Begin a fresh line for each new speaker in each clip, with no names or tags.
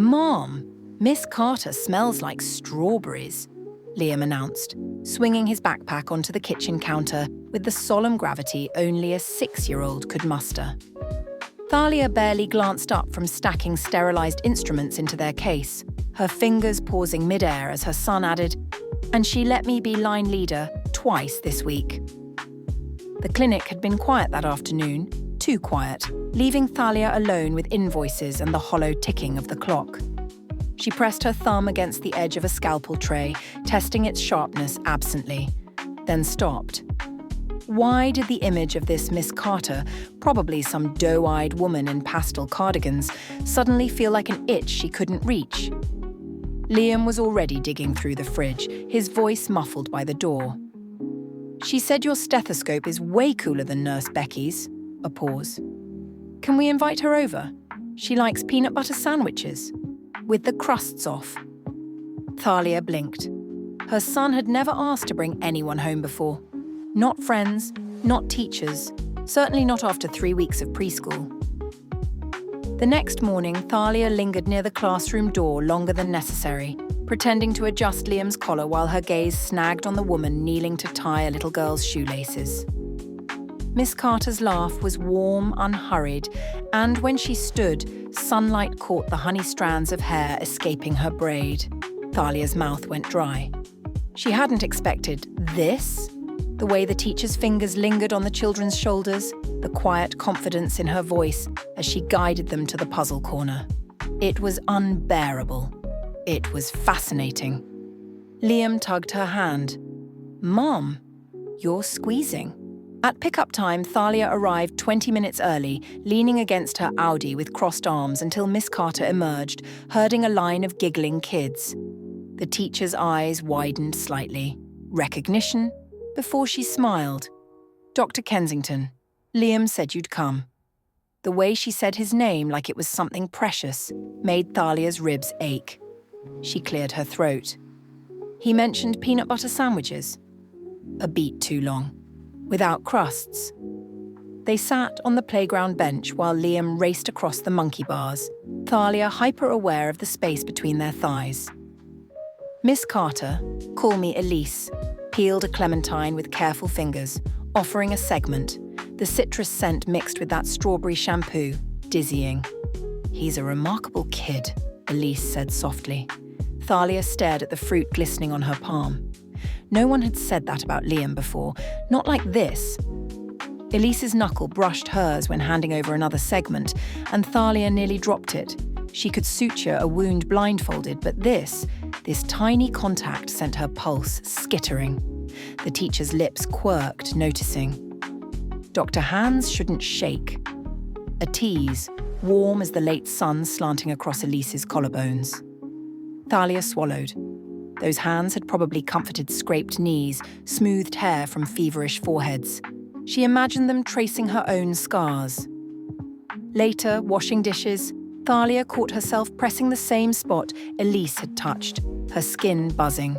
"Mom, Miss Carter smells like strawberries," Liam announced, swinging his backpack onto the kitchen counter with the solemn gravity only a 6-year-old could muster. Thalia barely glanced up from stacking sterilised instruments into their case, her fingers pausing mid-air as her son added, "And she let me be line leader twice this week." The clinic had been quiet that afternoon, too quiet, leaving Thalia alone with invoices and the hollow ticking of the clock. She pressed her thumb against the edge of a scalpel tray, testing its sharpness absently, then stopped. Why did the image of this Miss Carter, probably some doe-eyed woman in pastel cardigans, suddenly feel like an itch she couldn't reach? Liam was already digging through the fridge, his voice muffled by the door. "She said your stethoscope is way cooler than Nurse Becky's." A pause. "Can we invite her over? She likes peanut butter sandwiches, with the crusts off." Thalia blinked. Her son had never asked to bring anyone home before. Not friends, not teachers, certainly not after 3 weeks of preschool. The next morning, Thalia lingered near the classroom door longer than necessary, pretending to adjust Liam's collar while her gaze snagged on the woman kneeling to tie a little girl's shoelaces. Miss Carter's laugh was warm, unhurried, and when she stood, sunlight caught the honey strands of hair escaping her braid. Thalia's mouth went dry. She hadn't expected this. The way the teacher's fingers lingered on the children's shoulders, the quiet confidence in her voice as she guided them to the puzzle corner. It was unbearable. It was fascinating. Liam tugged her hand. "Mom, you're squeezing." At pickup time, Thalia arrived 20 minutes early, leaning against her Audi with crossed arms until Miss Carter emerged, herding a line of giggling kids. The teacher's eyes widened slightly. Recognition? Before she smiled. "Dr. Kensington, Liam said you'd come." The way she said his name like it was something precious made Thalia's ribs ache. She cleared her throat. "He mentioned peanut butter sandwiches." A beat too long. "Without crusts." They sat on the playground bench while Liam raced across the monkey bars, Thalia hyper-aware of the space between their thighs. Miss Carter, call me Elise, peeled a clementine with careful fingers, offering a segment, the citrus scent mixed with that strawberry shampoo, dizzying. "He's a remarkable kid," Elise said softly. Thalia stared at the fruit glistening on her palm. No one had said that about Liam before, not like this. Elise's knuckle brushed hers when handing over another segment, and Thalia nearly dropped it. She could suture a wound blindfolded, but this tiny contact sent her pulse skittering. The teacher's lips quirked, noticing. Dr. Hands shouldn't shake. A tease, warm as the late sun slanting across Elise's collarbones. Thalia swallowed. Those hands had probably comforted scraped knees, smoothed hair from feverish foreheads. She imagined them tracing her own scars. Later, washing dishes, Thalia caught herself pressing the same spot Elise had touched, her skin buzzing.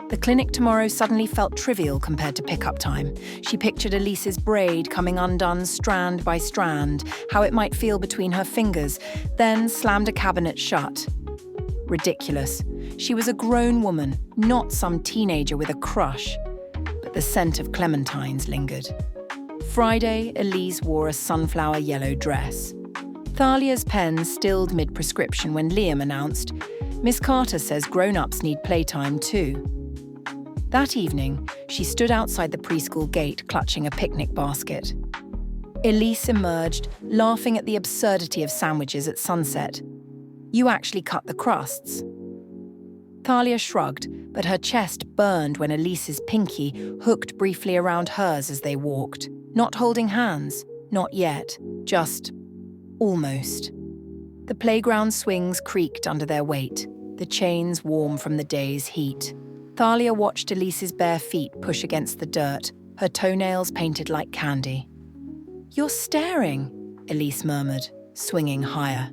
The clinic tomorrow suddenly felt trivial compared to pickup time. She pictured Elise's braid coming undone strand by strand, how it might feel between her fingers, then slammed a cabinet shut. Ridiculous. She was a grown woman, not some teenager with a crush. But the scent of clementines lingered. Friday, Elise wore a sunflower yellow dress. Thalia's pen stilled mid-prescription when Liam announced, "Miss Carter says grown-ups need playtime too." That evening, she stood outside the preschool gate clutching a picnic basket. Elise emerged, laughing at the absurdity of sandwiches at sunset. "You actually cut the crusts." Thalia shrugged, but her chest burned when Elise's pinky hooked briefly around hers as they walked. Not holding hands, not yet, just almost. The playground swings creaked under their weight, the chains warm from the day's heat. Thalia watched Elise's bare feet push against the dirt, her toenails painted like candy. "You're staring," Elise murmured, swinging higher.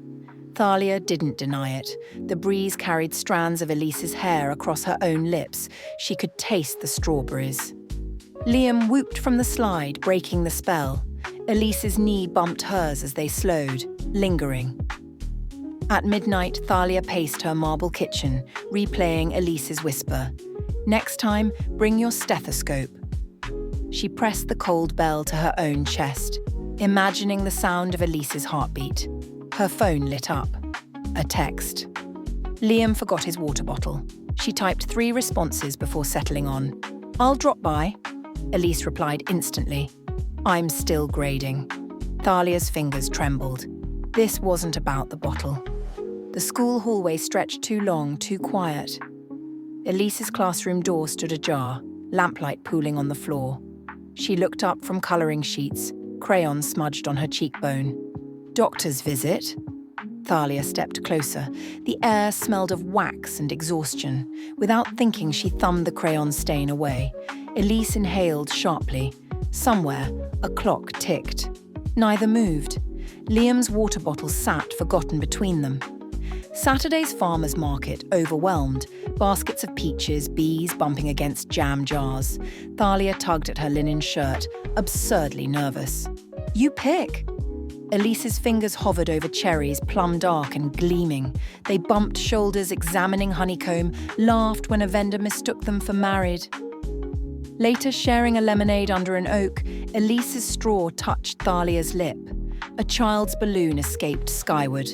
Thalia didn't deny it. The breeze carried strands of Elise's hair across her own lips. She could taste the strawberries. Liam whooped from the slide, breaking the spell. Elise's knee bumped hers as they slowed, lingering. At midnight, Thalia paced her marble kitchen, replaying Elise's whisper. "Next time, bring your stethoscope." She pressed the cold bell to her own chest, imagining the sound of Elise's heartbeat. Her phone lit up. A text. Liam forgot his water bottle. She typed 3 responses before settling on. "I'll drop by." Elise replied instantly. "I'm still grading." Thalia's fingers trembled. This wasn't about the bottle. The school hallway stretched too long, too quiet. Elise's classroom door stood ajar, lamplight pooling on the floor. She looked up from colouring sheets, crayon smudged on her cheekbone. "Doctor's visit?" Thalia stepped closer. The air smelled of wax and exhaustion. Without thinking, she thumbed the crayon stain away. Elise inhaled sharply. Somewhere, a clock ticked. Neither moved. Liam's water bottle sat forgotten between them. Saturday's farmer's market overwhelmed. Baskets of peaches, bees bumping against jam jars. Thalia tugged at her linen shirt, absurdly nervous. "You pick." Elise's fingers hovered over cherries, plum dark and gleaming. They bumped shoulders, examining honeycomb, laughed when a vendor mistook them for married. Later, sharing a lemonade under an oak, Elise's straw touched Thalia's lip. A child's balloon escaped skyward.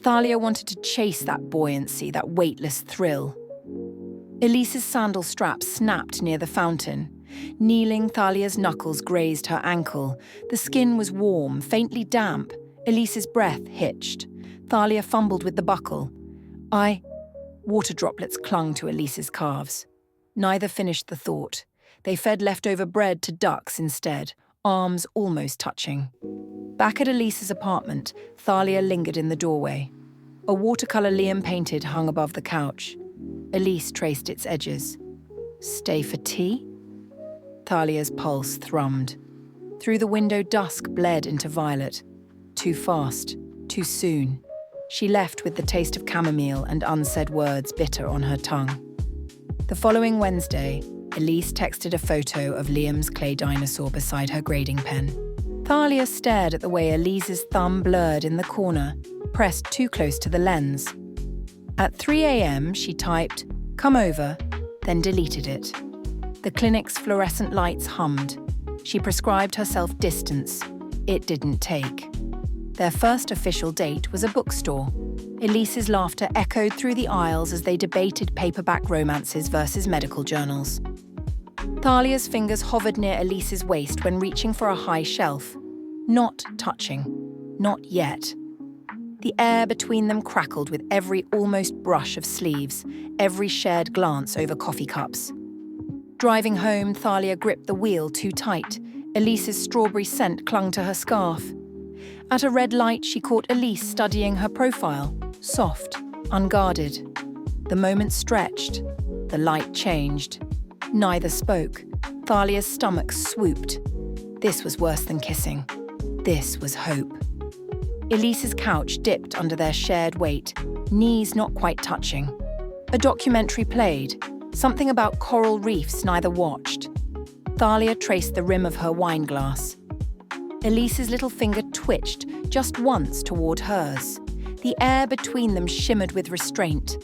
Thalia wanted to chase that buoyancy, that weightless thrill. Elise's sandal strap snapped near the fountain. Kneeling, Thalia's knuckles grazed her ankle. The skin was warm, faintly damp. Elise's breath hitched. Thalia fumbled with the buckle. Water droplets clung to Elise's calves. Neither finished the thought. They fed leftover bread to ducks instead, arms almost touching. Back at Elise's apartment, Thalia lingered in the doorway. A watercolour Liam painted hung above the couch. Elise traced its edges. "Stay for tea?" Thalia's pulse thrummed. Through the window, dusk bled into violet. Too fast, too soon. She left with the taste of chamomile and unsaid words bitter on her tongue. The following Wednesday, Elise texted a photo of Liam's clay dinosaur beside her grading pen. Thalia stared at the way Elise's thumb blurred in the corner, pressed too close to the lens. At 3 a.m, she typed, "Come over," then deleted it. The clinic's fluorescent lights hummed. She prescribed herself distance. It didn't take. Their first official date was a bookstore. Elise's laughter echoed through the aisles as they debated paperback romances versus medical journals. Thalia's fingers hovered near Elise's waist when reaching for a high shelf. Not touching. Not yet. The air between them crackled with every almost brush of sleeves, every shared glance over coffee cups. Driving home, Thalia gripped the wheel too tight. Elise's strawberry scent clung to her scarf. At a red light, she caught Elise studying her profile, soft, unguarded. The moment stretched. The light changed. Neither spoke. Thalia's stomach swooped. This was worse than kissing. This was hope. Elise's couch dipped under their shared weight, knees not quite touching. A documentary played, something about coral reefs neither watched. Thalia traced the rim of her wine glass. Elise's little finger twitched just once toward hers. The air between them shimmered with restraint.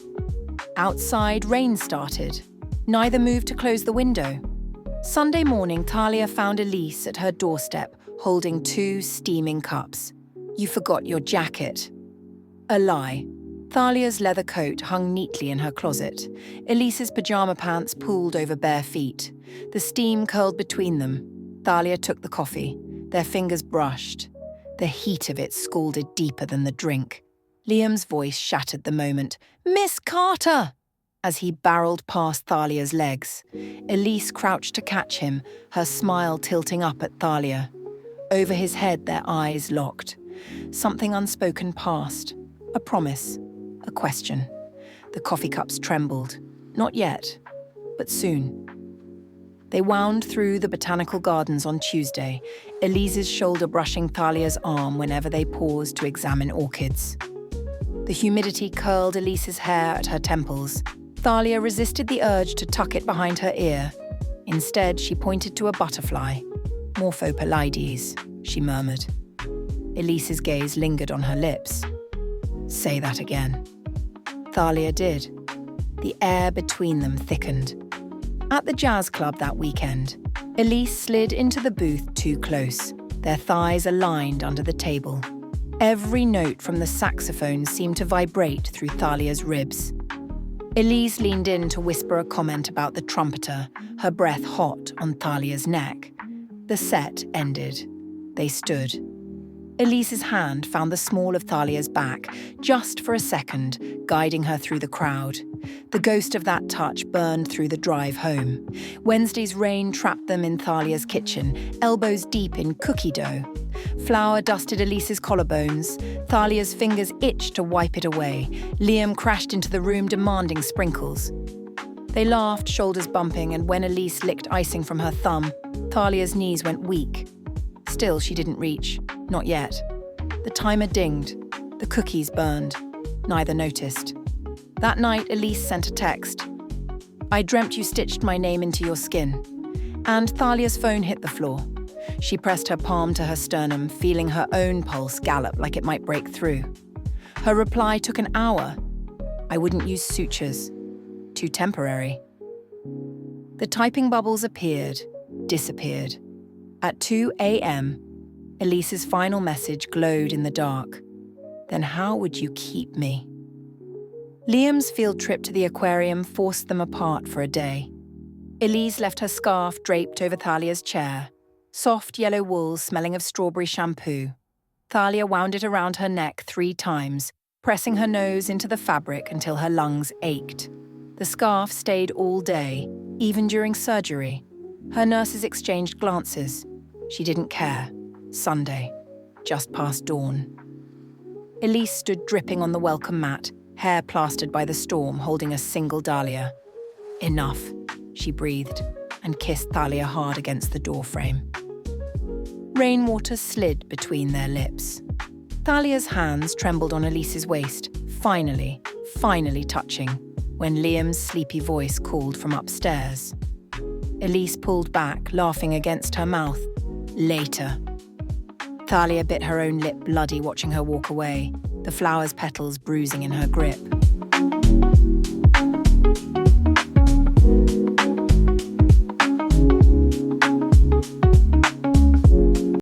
Outside, rain started. Neither moved to close the window. Sunday morning, Thalia found Elise at her doorstep, holding 2 steaming cups. "You forgot your jacket." A lie. Thalia's leather coat hung neatly in her closet. Elise's pyjama pants pooled over bare feet. The steam curled between them. Thalia took the coffee. Their fingers brushed. The heat of it scalded deeper than the drink. Liam's voice shattered the moment. "Miss Carter!" As he barreled past Thalia's legs. Elise crouched to catch him, her smile tilting up at Thalia. Over his head, their eyes locked. Something unspoken passed. A promise. A question. The coffee cups trembled. Not yet, but soon. They wound through the botanical gardens on Tuesday, Elise's shoulder brushing Thalia's arm whenever they paused to examine orchids. The humidity curled Elise's hair at her temples. Thalia resisted the urge to tuck it behind her ear. Instead, she pointed to a butterfly. "Morphopallides," she murmured. Elise's gaze lingered on her lips. Say that again. Thalia did. The air between them thickened. At the jazz club that weekend, Elise slid into the booth too close, their thighs aligned under the table. Every note from the saxophone seemed to vibrate through Thalia's ribs. Elise leaned in to whisper a comment about the trumpeter, her breath hot on Thalia's neck. The set ended. They stood. Elise's hand found the small of Thalia's back, just for a second, guiding her through the crowd. The ghost of that touch burned through the drive home. Wednesday's rain trapped them in Thalia's kitchen, elbows deep in cookie dough. Flour dusted Elise's collarbones. Thalia's fingers itched to wipe it away. Liam crashed into the room demanding sprinkles. They laughed, shoulders bumping, and when Elise licked icing from her thumb, Thalia's knees went weak. Still, she didn't reach. Not yet. The timer dinged. The cookies burned. Neither noticed. That night, Elise sent a text. "I dreamt you stitched my name into your skin." And Thalia's phone hit the floor. She pressed her palm to her sternum, feeling her own pulse gallop like it might break through. Her reply took an hour. "I wouldn't use sutures. Too temporary." The typing bubbles appeared, disappeared. At 2 a.m., Elise's final message glowed in the dark. "Then how would you keep me?" Liam's field trip to the aquarium forced them apart for a day. Elise left her scarf draped over Thalia's chair, soft yellow wool smelling of strawberry shampoo. Thalia wound it around her neck 3 times, pressing her nose into the fabric until her lungs ached. The scarf stayed all day, even during surgery. Her nurses exchanged glances. She didn't care. Sunday, just past dawn. Elise stood dripping on the welcome mat, hair plastered by the storm, holding a single dahlia. "Enough," she breathed, and kissed Thalia hard against the doorframe. Rainwater slid between their lips. Thalia's hands trembled on Elise's waist, finally touching, when Liam's sleepy voice called from upstairs. Elise pulled back, laughing against her mouth. "Later." Thalia bit her own lip bloody watching her walk away, the flower's petals bruising in her grip.